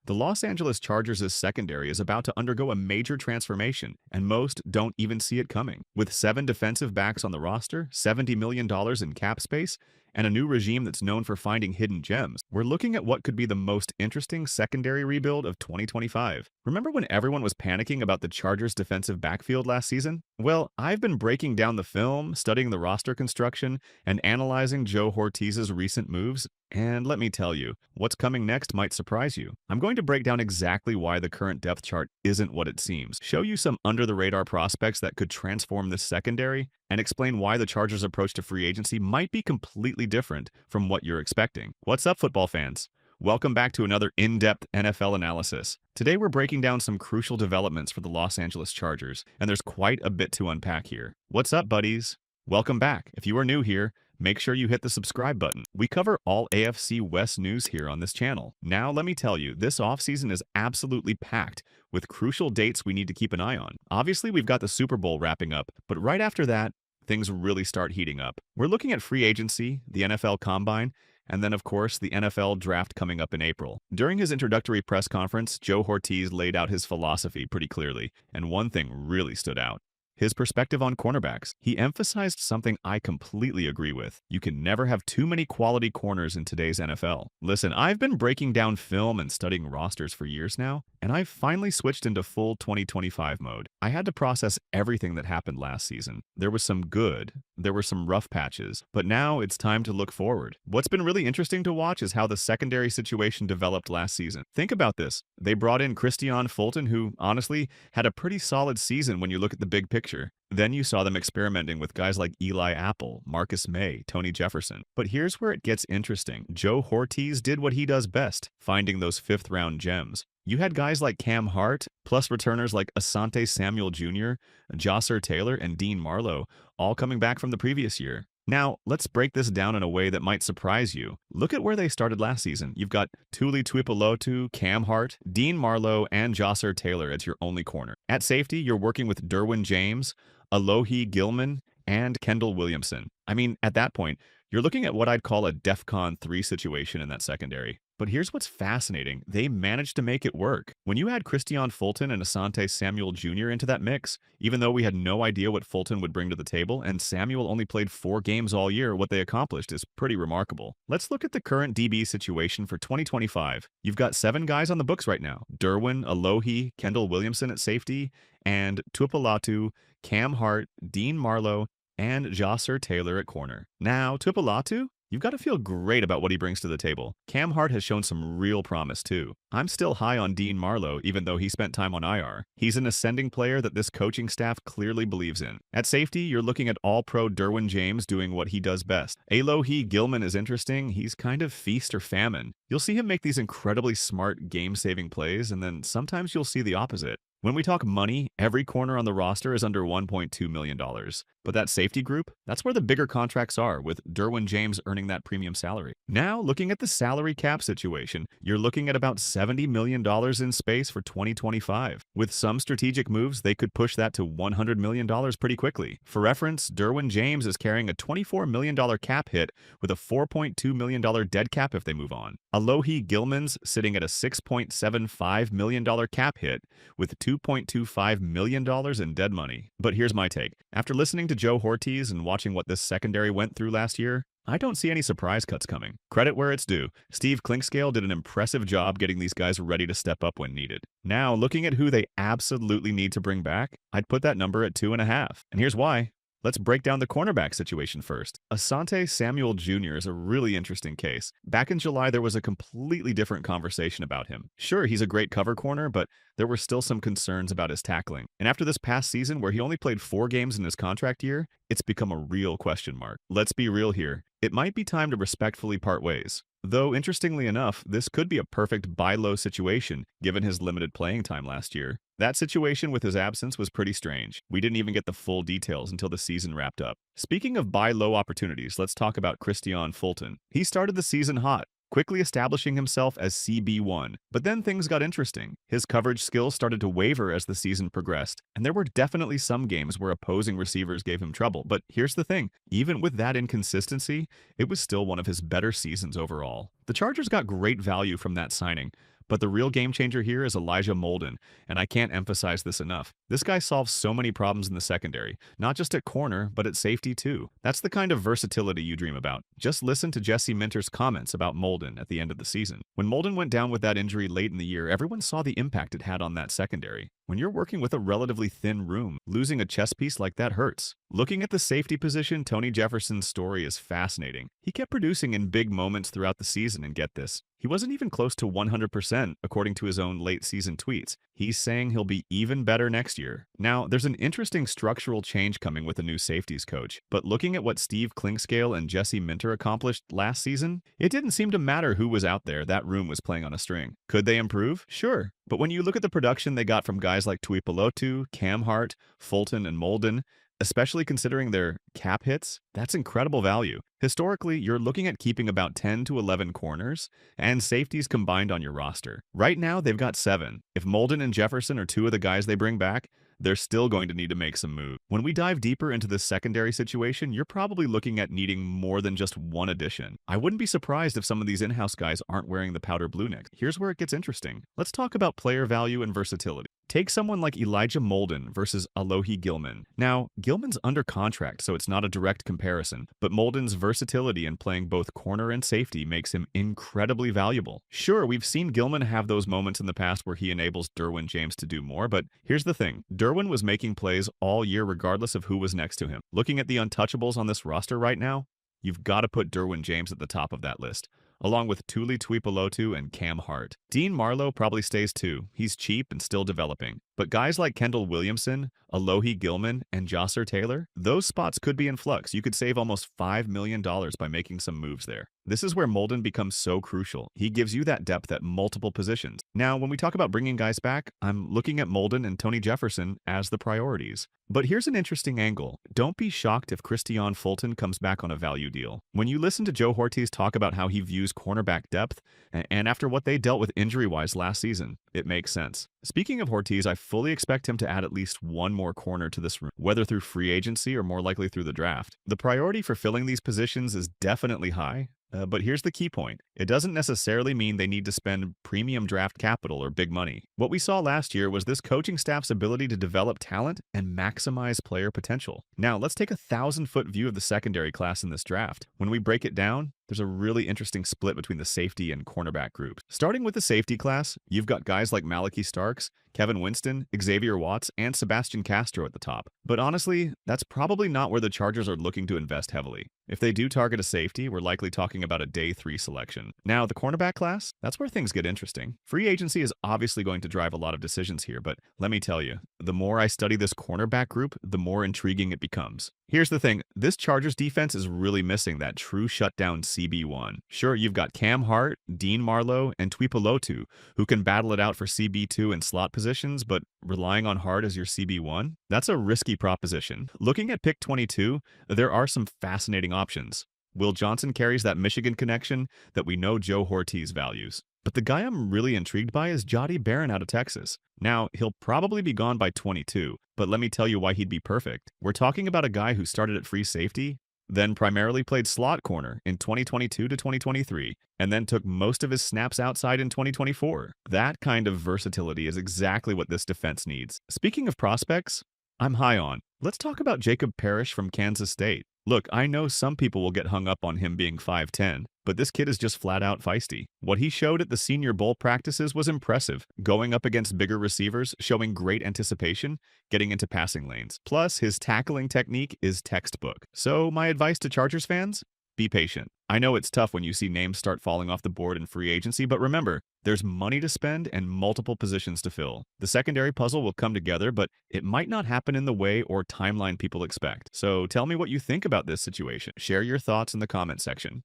The Los Angeles Chargers' secondary is about to undergo a major transformation, and most don't even see it coming. With 7 defensive backs on the roster, $70 million in cap space, and a new regime that's known for finding hidden gems, we're looking at what could be the most interesting secondary rebuild of 2025. Remember when everyone was panicking about the Chargers' defensive backfield last season? Well, I've been breaking down the film, studying the roster construction, and analyzing Joe Hortiz's recent moves, and let me tell you, what's coming next might surprise you. I'm going to break down exactly why the current depth chart isn't what it seems, show you some under-the-radar prospects that could transform this secondary, and explain why the Chargers' approach to free agency might be completely different from what you're expecting. What's up, football fans? Welcome back to another in-depth NFL analysis. Today we're breaking down some crucial developments for the Los Angeles Chargers, and there's quite a bit to unpack here. What's up, buddies? Welcome back. If you are new here, make sure you hit the subscribe button. We cover all AFC West news here on this channel. Now, let me tell you, this offseason is absolutely packed with crucial dates we need to keep an eye on. Obviously, we've got the Super Bowl wrapping up, but right after that, things really start heating up. We're looking at free agency, the NFL Combine, and then, of course, the NFL Draft coming up in April. During his introductory press conference, Joe Hortiz laid out his philosophy pretty clearly, and one thing really stood out: his perspective on cornerbacks. He emphasized something I completely agree with. You can never have too many quality corners in today's NFL. Listen, I've been breaking down film and studying rosters for years now, and I've finally switched into full 2025 mode. I had to process everything that happened last season. There was some good, there were some rough patches, but now it's time to look forward. What's been really interesting to watch is how the secondary situation developed last season. Think about this. They brought in Kristian Fulton, who honestly had a pretty solid season when you look at the big picture. Then you saw them experimenting with guys like Eli Apple, Marcus May, Tony Jefferson. But here's where it gets interesting. Joe Hortiz did what he does best, finding those fifth-round gems. You had guys like Hart, plus returners like Asante Samuel Jr., Josser Taylor, and Dean Marlowe, all coming back from the previous year. Now, let's break this down in a way that might surprise you. Look at where they started last season. You've got Tuli Tuipulotu, Hart, Dean Marlowe, and Josser Taylor as your only corner. At safety, you're working with Derwin James, Alohi Gilman, and Kendall Williamson. I mean, at that point, you're looking at what I'd call a DEFCON 3 situation in that secondary. But here's what's fascinating. They managed to make it work. When you add Kristian Fulton and Asante Samuel Jr. into that mix, even though we had no idea what Fulton would bring to the table, and Samuel only played 4 games all year, what they accomplished is pretty remarkable. Let's look at the current DB situation for 2025. You've got 7 guys on the books right now: Derwin, Alohi, Kendall Williamson at safety, and Tuipulotu, Hart, Dean Marlowe, and Josser Taylor at corner. Now, Tuipulotu, you've got to feel great about what he brings to the table. Hart has shown some real promise too. I'm still high on Dean Marlowe, even though he spent time on IR. He's an ascending player that this coaching staff clearly believes in. At safety, you're looking at all-pro Derwin James doing what he does best. Alohi Gilman is interesting. He's kind of feast or famine. You'll see him make these incredibly smart game-saving plays, and then sometimes you'll see the opposite. When we talk money, every corner on the roster is under $1.2 million. But that safety group, that's where the bigger contracts are, with Derwin James earning that premium salary. Now, looking at the salary cap situation, you're looking at about $70 million in space for 2025. With some strategic moves, they could push that to $100 million pretty quickly. For reference, Derwin James is carrying a $24 million cap hit with a $4.2 million dead cap if they move on. Alohi Gilman's sitting at a $6.75 million cap hit with $2.25 million in dead money. But here's my take. After listening to Joe Hortiz and watching what this secondary went through last year, I don't see any surprise cuts coming. Credit where it's due. Steve Clinkscale did an impressive job getting these guys ready to step up when needed. Now, looking at who they absolutely need to bring back, I'd put that number at 2.5. And here's why. Let's break down the cornerback situation first. Asante Samuel Jr. is a really interesting case. Back in July, there was a completely different conversation about him. Sure, he's a great cover corner, but there were still some concerns about his tackling. And after this past season, where he only played 4 games in his contract year, it's become a real question mark. Let's be real here. It might be time to respectfully part ways. Though, interestingly enough, this could be a perfect buy low situation, given his limited playing time last year. That situation with his absence was pretty strange. We didn't even get the full details until the season wrapped up. Speaking of buy low opportunities, let's talk about Kristian Fulton. He started the season hot, quickly establishing himself as CB1. But then things got interesting. His coverage skills started to waver as the season progressed, and there were definitely some games where opposing receivers gave him trouble. But here's the thing, even with that inconsistency, it was still one of his better seasons overall. The Chargers got great value from that signing, But the real game changer here is Elijah Molden, and I can't emphasize this enough. This guy solves so many problems in the secondary, not just at corner, but at safety too. That's the kind of versatility you dream about. Just listen to Jesse Minter's comments about Molden at the end of the season. When Molden went down with that injury late in the year, everyone saw the impact it had on that secondary. When you're working with a relatively thin room, losing a chess piece like that hurts. Looking at the safety position, Tony Jefferson's story is fascinating. He kept producing in big moments throughout the season, and get this, he wasn't even close to 100% according to his own late-season tweets. He's saying he'll be even better next year. Now, there's an interesting structural change coming with a new safeties coach, but looking at what Steve Klinkscale and Jesse Minter accomplished last season, it didn't seem to matter who was out there, that room was playing on a string. Could they improve? Sure. But when you look at the production they got from guys like Tuipulotu, Cam Hart, Fulton, and Molden, especially considering their cap hits, that's incredible value. Historically, you're looking at keeping about 10 to 11 corners and safeties combined on your roster. Right now, they've got 7. If Molden and Jefferson are 2 of the guys they bring back, they're still going to need to make some moves. When we dive deeper into this secondary situation, you're probably looking at needing more than just one addition. I wouldn't be surprised if some of these in-house guys aren't wearing the powder blue next. Here's where it gets interesting. Let's talk about player value and versatility. Take someone like Elijah Molden versus Alohi Gilman. Now, Gilman's under contract, so it's not a direct comparison, but Molden's versatility in playing both corner and safety makes him incredibly valuable. Sure, we've seen Gilman have those moments in the past where he enables Derwin James to do more, but here's the thing. Derwin was making plays all year regardless of who was next to him. Looking at the untouchables on this roster right now, you've got to put Derwin James at the top of that list, along with Tuli Tuipulotu and Cam Hart. Dean Marlowe probably stays too. He's cheap and still developing. But guys like Kendall Williamson, Alohi Gilman, and Josser Taylor, those spots could be in flux. You could save almost $5 million by making some moves there. This is where Molden becomes so crucial. He gives you that depth at multiple positions. Now, when we talk about bringing guys back, I'm looking at Molden and Tony Jefferson as the priorities. But here's an interesting angle. Don't be shocked if Kristian Fulton comes back on a value deal. When you listen to Joe Hortiz talk about how he views cornerback depth, and after what they dealt with injury-wise last season, it makes sense. Speaking of Hortiz, I fully expect him to add at least one more corner to this room, whether through free agency or more likely through the draft. The priority for filling these positions is definitely high. But here's the key point. It doesn't necessarily mean they need to spend premium draft capital or big money. What we saw last year was this coaching staff's ability to develop talent and maximize player potential. Now, let's take a 1,000-foot view of the secondary class in this draft. When we break it down, there's a really interesting split between the safety and cornerback groups. Starting with the safety class, you've got guys like Malachi Starks, Kevin Winston, Xavier Watts, and Sebastian Castro at the top. But honestly, that's probably not where the Chargers are looking to invest heavily. If they do target a safety, we're likely talking about a day 3 selection. Now, the cornerback class, that's where things get interesting. Free agency is obviously going to drive a lot of decisions here, but let me tell you, the more I study this cornerback group, the more intriguing it becomes. Here's the thing, this Chargers defense is really missing that true shutdown CB1. Sure, you've got Cam Hart, Dean Marlowe, and Tuipulotu, who can battle it out for CB2 and slot positions, but relying on Hart as your CB1? That's a risky proposition. Looking at pick 22, there are some fascinating options. Will Johnson carries that Michigan connection that we know Joe Hortiz values. But the guy I'm really intrigued by is Jody Barron out of Texas. Now, he'll probably be gone by 22, but let me tell you why he'd be perfect. We're talking about a guy who started at free safety, then primarily played slot corner in 2022 to 2023, and then took most of his snaps outside in 2024. That kind of versatility is exactly what this defense needs. Speaking of prospects, I'm high on. Let's talk about Jacob Parrish from Kansas State. Look, I know some people will get hung up on him being 5'10", but this kid is just flat out feisty. What he showed at the Senior Bowl practices was impressive, going up against bigger receivers, showing great anticipation, getting into passing lanes. Plus, his tackling technique is textbook. So my advice to Chargers fans? Be patient. I know it's tough when you see names start falling off the board in free agency, but remember, there's money to spend and multiple positions to fill. The secondary puzzle will come together, but it might not happen in the way or timeline people expect. So tell me what you think about this situation. Share your thoughts in the comment section.